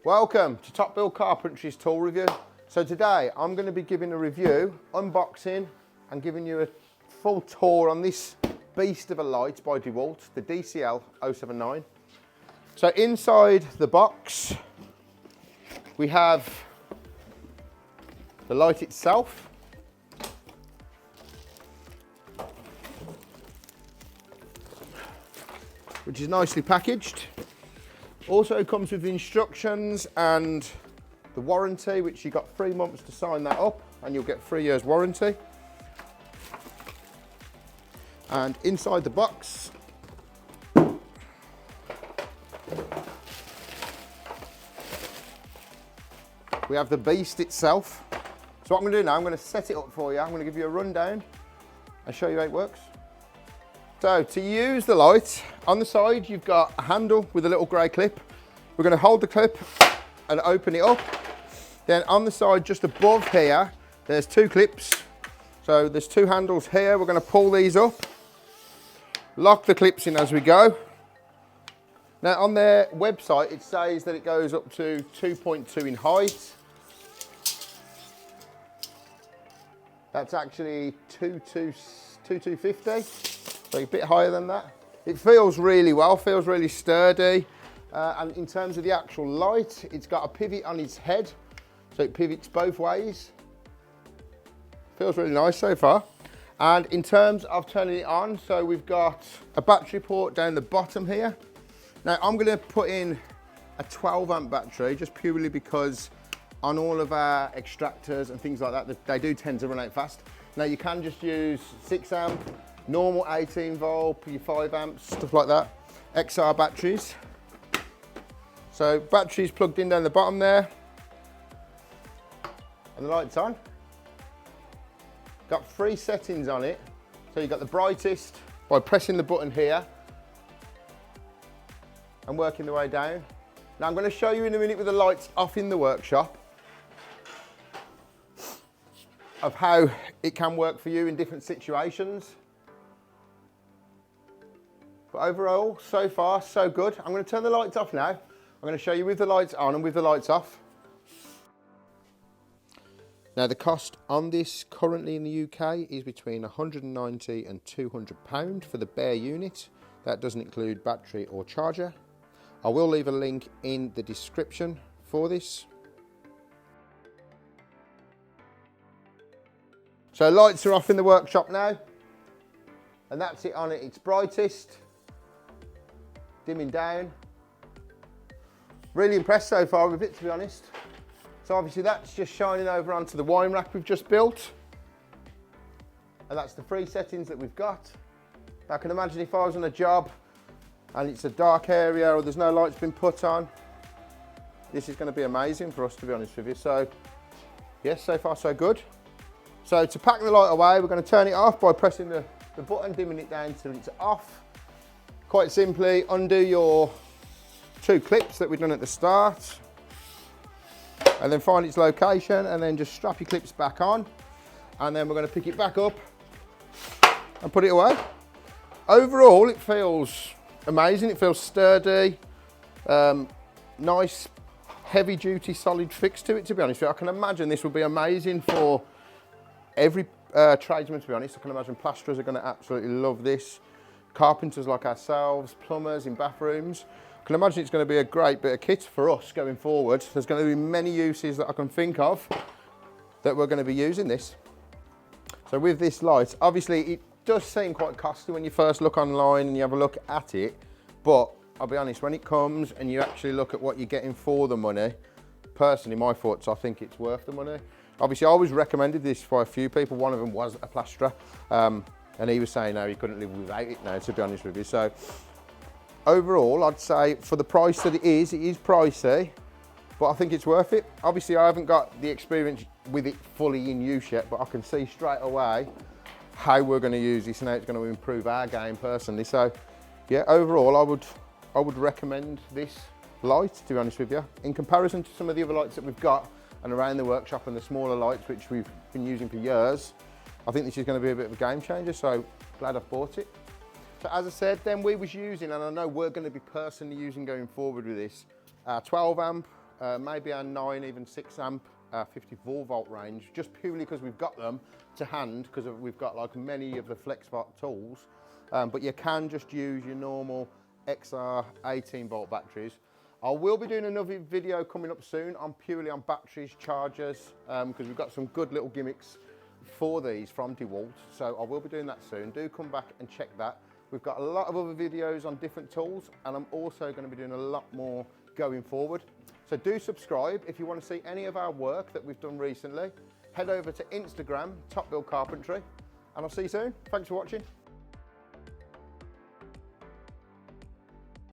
Welcome to TopBuild Carpentry's tool review. So today I'm going to be giving a review, unboxing and giving you a full tour on this beast of a light by Dewalt, the DCL079. So inside the box we have the light itself, which is nicely packaged. Also comes with the instructions and the warranty, which you got 3 months to sign that up and you'll get 3 years warranty. And inside the box we have the beast itself. So what I'm going to do now, I'm going to set it up for you. I'm going to give you a rundown and show you how it works. So to use the light, on the side you've got a handle with a little grey clip. We're going to hold the clip and open it up. Then on the side just above here, there's 2 clips. So there's 2 handles here. We're going to pull these up, lock the clips in as we go. Now on their website it says that it goes up to 2.2 in height. That's actually 2.250. So a bit higher than that. It feels really well, feels really sturdy. And in terms of the actual light, it's got a pivot on its head, so it pivots both ways. Feels really nice so far. And in terms of turning it on, so we've got a battery port down the bottom here. Now I'm gonna put in a 12 amp battery just purely because on all of our extractors and things like that, they do tend to run out fast. Now you can just use 6 amp, normal 18 volt, your 5 amps, stuff like that. XR batteries. So batteries plugged in down the bottom there. And the light's on. Got 3 settings on it. So you've got the brightest by pressing the button here and working the way down. Now I'm going to show you in a minute with the lights off in the workshop of how it can work for you in different situations. But overall, so far, so good. I'm going to turn the lights off now. I'm going to show you with the lights on and with the lights off. Now the cost on this currently in the UK is between £190 and £200 for the bare unit. That doesn't include battery or charger. I will leave a link in the description for this. So lights are off in the workshop now, and that's it on at its brightest, dimming down. Really impressed so far with it, to be honest. So obviously that's just shining over onto the wine rack we've just built, and that's the 3 settings that we've got. I can imagine if I was on a job and it's a dark area or there's no lights been put on, this is going to be amazing for us, to be honest with you. So yes, so far so good. So to pack the light away, we're going to turn it off by pressing the button, dimming it down till it's off. Quite simply, undo your 2 clips that we've done at the start, and then find its location, and then just strap your clips back on, and then we're going to pick it back up and put it away. Overall, it feels amazing. It feels sturdy, nice, heavy-duty, solid fix to it, to be honest with you. I can imagine this will be amazing for every tradesman, to be honest. I can imagine plasterers are going to absolutely love this. Carpenters like ourselves, plumbers in bathrooms. I can imagine it's going to be a great bit of kit for us going forward. There's going to be many uses that I can think of that we're going to be using this. So with this light, obviously it does seem quite costly when you first look online and you have a look at it, but I'll be honest, when it comes and you actually look at what you're getting for the money, personally my thoughts, I think it's worth the money. Obviously I was recommended this by a few people. One of them was a plasterer, and he was saying no, he couldn't live without it now, to be honest with you. So overall, I'd say for the price that it is pricey, but I think it's worth it. Obviously I haven't got the experience with it fully in use yet, but I can see straight away how we're going to use this and how it's going to improve our game personally. So yeah, overall I would recommend this light, to be honest with you. In comparison to some of the other lights that we've got and around the workshop and the smaller lights which we've been using for years, I think this is going to be a bit of a game changer, so glad I've bought it. So as I said, then we was using, and I know we're going to be personally using going forward with this, 12 amp maybe our 9, even 6 amp, 54 volt range, just purely because we've got them to hand, because we've got like many of the FlexSpark tools. But you can just use your normal XR 18 volt batteries. I will be doing another video coming up soon on purely on batteries, chargers, because we've got some good little gimmicks for these from Dewalt. So I will be doing that soon. Do come back and check that. We've got a lot of other videos on different tools, and I'm also going to be doing a lot more going forward. So do subscribe if you want to see any of our work that we've done recently. Head over to Instagram, TopBuild Carpentry, and I'll see you soon. Thanks for watching.